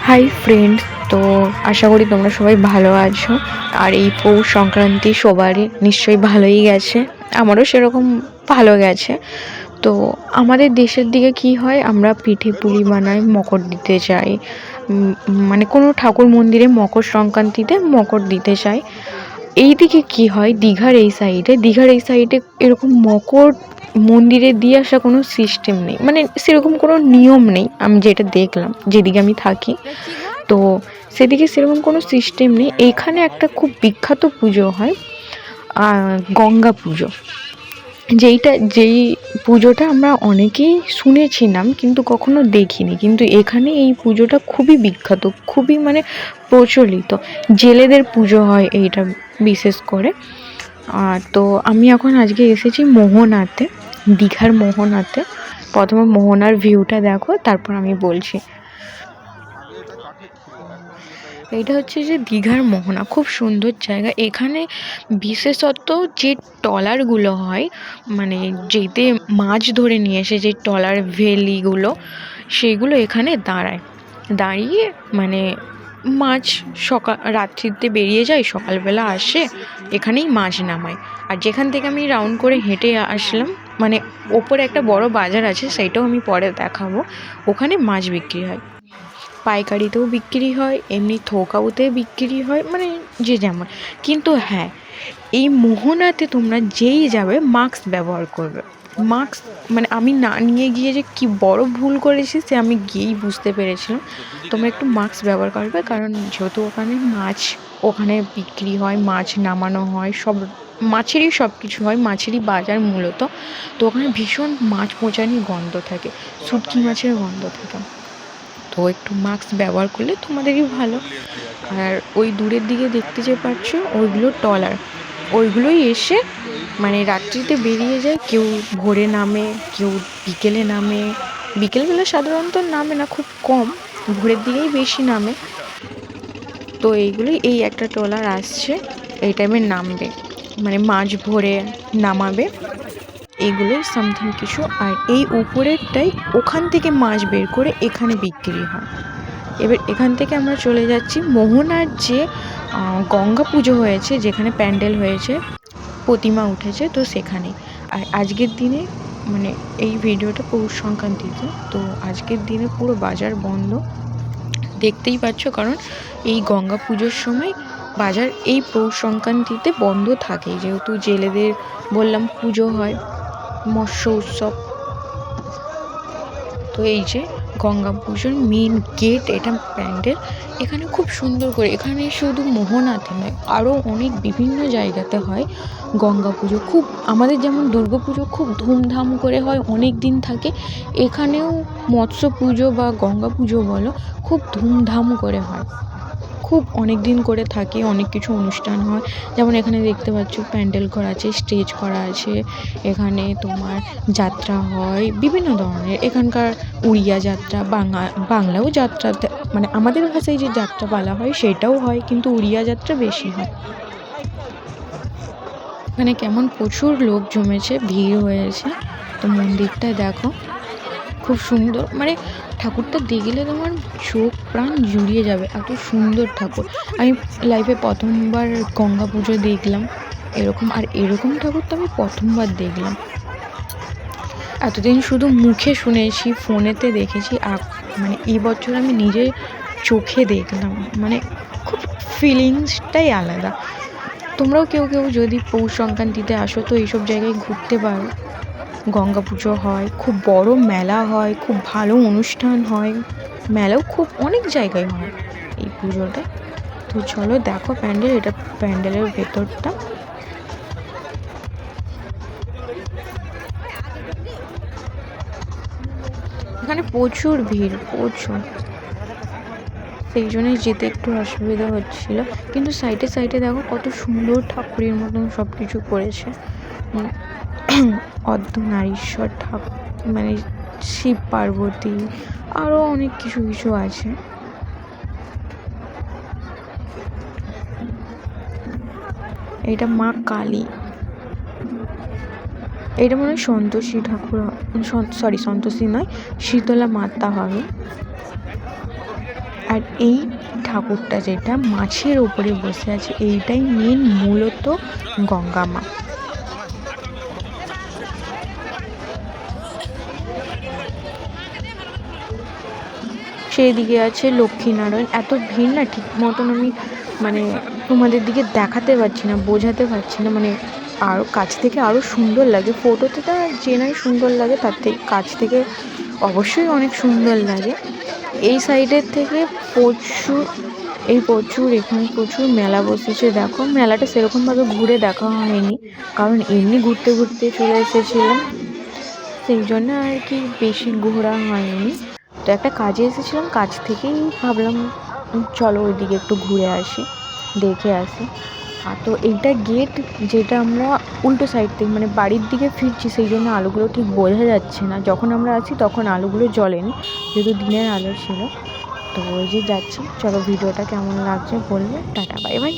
Hi friends, তো আশা করি তোমরা সবাই ভালো আছো। আর এই পৌষ সংক্রান্তি সবারই নিশ্চয়ই ভালোই গেছে, আমারও সেরকম ভালো গেছে। তো আমাদের দেশের দিকে কি হয়, আমরা পিঠে পুলি বানাই, মকর দিতে যাই। মানে কোনো ঠাকুর মন্দিরে মকর সংক্রান্তিতে মকর দিতে যাই। এই দিকে কি হয়, দীঘার এই সাইডে এরকম মকর মন্দিরে দিয়ে আসা কোনো সিস্টেম নেই, মানে সেরকম কোনো নিয়ম নেই। আমি যেটা দেখলাম, যেদিকে আমি থাকি, তো সেদিকে সেরকম কোনো সিস্টেম নেই। এইখানে একটা খুব বিখ্যাত পুজো হয়, গঙ্গা পুজো। যেই পুজোটা আমরা অনেকেই শুনেছি নাম, কিন্তু কখনো দেখিনি। কিন্তু এখানে এই পুজোটা খুবই বিখ্যাত, খুবই মানে প্রচলিত। জেলেদের পুজো হয় এইটা বিশেষ করে। তো আমি এখন আজকে এসেছি মোহনাতে, দীঘার মোহনাতে। প্রথমে মোহনার ভিউটা দেখো, তারপর আমি বলছি। এইটা হচ্ছে যে দীঘার মোহনা, খুব সুন্দর জায়গা। এখানে বিশেষত যে ট্রলারগুলো হয়, মানে যেতে মাছ ধরে নিয়ে এসে যে ট্রলার ভেলিগুলো, সেগুলো এখানে দাঁড়িয়ে মানে মাছ রাত্রিতে বেরিয়ে যায়, সকালবেলা আসে, এখানেই মাছ নামায়। আর যেখান থেকে আমি রাউন্ড করে হেঁটে আসলাম, মানে ওপরে একটা বড় বাজার আছে, সেইটাও আমি পরে দেখাবো। ওখানে মাছ বিক্রি হয়, পাইকারিতেও বিক্রি হয়, এমনি থোকাওতে বিক্রি হয়, মানে যে যেমন। কিন্তু হ্যাঁ, এই মোহনাতে তোমরা যেই যাবে মাস্ক ব্যবহার করবে। মাস্ক মানে আমি না নিয়ে গিয়ে যে কি বড় ভুল করেছি, সে আমি গিয়েই বুঝতে পেরেছিলাম। তোমরা একটু মাস্ক ব্যবহার করবে, কারণ যেহেতু ওখানে বিক্রি হয়, মাছ নামানো হয়, মাছেরই সব কিছু হয়, মাছেরই বাজার মূলত। তো ওখানে ভীষণ মাছ মোচানি গন্ধ থাকে, শুটকি মাছের গন্ধ থাকে। তো একটু মাস্ক ব্যবহার করলে তোমাদেরই ভালো। আর ওই দূরের দিকে দেখতে যে পাচ্ছ, ওইগুলো ট্রলার। ওইগুলোই এসে মানে রাত্রিতে বেরিয়ে যায়, কেউ ভোরে নামে, কেউ বিকেলে নামে। বিকেলবেলা সাধারণত নামে না, খুব কম, ভোরের দিকেই বেশি নামে। তো এই একটা ট্রলার আসছে, এই টাইমে নামবে, মানে মাছ ভরে নামাবে, এগুলোই সামথিং কিছু। আর এই উপরেরটাই ওখান থেকে মাছ বের করে এখানে বিক্রি হয়। এবার এখান থেকে আমরা চলে যাচ্ছি মোহনার যে গঙ্গা পুজো হয়েছে, যেখানে প্যান্ডেল হয়েছে, প্রতিমা উঠেছে, তো সেখানে। আর আজকের দিনে মানে এই ভিডিওটা পৌষ সংক্রান্তিতে, তো আজকের দিনে পুরো বাজার বন্ধ, দেখতেই পাচ্ছ। কারণ এই গঙ্গা পুজোর সময় বাজার এই পৌষ সংক্রান্তিতে বন্ধ থাকে, যেহেতু জেলেদের বললাম পুজো হয়, মৎস্য উৎসব। তো এই যে গঙ্গা পুজোর মেন গেট, এটা প্যান্ডেল। এখানে খুব সুন্দর করে, এখানে শুধু মোহনাতে নয়, আরও অনেক বিভিন্ন জায়গাতে হয় গঙ্গা পুজো। খুব আমাদের যেমন দুর্গা পুজো খুব ধুমধাম করে হয়, অনেক দিন থাকে, এখানেও মৎস্য পুজো বা গঙ্গা পুজো বলো, খুব ধুমধাম করে হয়, খুব অনেক দিন করে থাকে, অনেক কিছু অনুষ্ঠান হয়। যেমন এখানে দেখতে পাচ্ছ প্যান্ডেল করা আছে, স্টেজ করা আছে, এখানে তোমার যাত্রা হয় বিভিন্ন ধরনের। এখানকার উড়িয়া যাত্রা, বাংলাও যাত্রাতে, মানে আমাদের ভাষায় যে যাত্রা বলা হয় সেটাও হয়, কিন্তু উড়িয়া যাত্রা বেশি হয়। এখানে কেমন প্রচুর লোক জমেছে, ভিড় হয়েছে। তো মন্দিরটা দেখো, খুব সুন্দর, মানে ঠাকুরটা দেখলে তোমার চোখ প্রাণ জুড়িয়ে যাবে, এত সুন্দর ঠাকুর। আমি লাইফে প্রথমবার গঙ্গা পুজো দেখলাম এরকম, আর এরকম ঠাকুর তো আমি প্রথমবার দেখলাম। এতদিন শুধু মুখে শুনেছি, ফোনেতে দেখেছি, মানে এই বছর আমি নিজে চোখে দেখলাম, মানে খুব ফিলিংসটাই আলাদা। তোমরাও কেউ যদি পৌষ সংক্রান্তিতে আসো, তো এইসব জায়গায় ঘুরতে পারো। গঙ্গা পুজো হয়, খুব বড় মেলা হয়, খুব ভালো অনুষ্ঠান হয়, মেলাও খুব অনেক জায়গায় হয় এই পুজোটা। তো চলো দেখো প্যান্ডেল, এটা প্যান্ডেলের ভেতরটা। এখানে প্রচুর ভিড়, প্রচুর, সেই জন্যই যেতে একটু অসুবিধা হচ্ছিল। কিন্তু সাইডে দেখো কত সুন্দর ঠাকুরের মতন সব কিছু করেছে, অর্ধনারীশ্বর ঠাকুর, মানে শিব পার্বতী, আরও অনেক কিছু আছে। এটা মা কালী, এটা মনে হয় সন্তোষী ঠাকুর, সরি সন্তোষী নয়, শীতলা মাতা হবে। আর এই ঠাকুরটা যেটা মাছের ওপরে বসে আছে, এইটাই মেন মূলত গঙ্গা মা। সেদিকে আছে লক্ষ্মীনারায়ণ। এত ভিড় না, ঠিক মতন আমি মানে তোমাদের দিকে দেখাতে পারছি না, বোঝাতে পারছি না। মানে আরও কাছ থেকে আরও সুন্দর লাগে, ফটোতে তো চেনাই সুন্দর লাগে, তার থেকে কাছ থেকে অবশ্যই অনেক সুন্দর লাগে। এই সাইডের থেকে প্রচুর এখানে প্রচুর মেলা বসেছে। দেখো মেলাটা সেরকমভাবে ঘুরে দেখা হয়নি, কারণ এমনি ঘুরতে ঘুরতে চলে এসেছিলাম, সেই জন্য আর কি বেশি ঘোরা হয়নি। তো একটা কাজে এসেছিলাম, কাজ থেকেই ভাবলাম চলো ওইদিকে একটু ঘুরে আসি, দেখে আসি। আর তো এইটা গেট, যেটা আমরা উল্টো সাইড থেকে মানে বাড়ির দিকে ফিরছি, সেই জন্য আলোগুলো ঠিক বোঝা যাচ্ছে না। যখন আমরা আছি তখন আলোগুলো জ্বলেনি, যেহেতু দিনের আলো ছিল। তো ওই যে যাচ্ছি, চলো ভিডিওটা কেমন লাগছে বলবে। Tata, bye bye.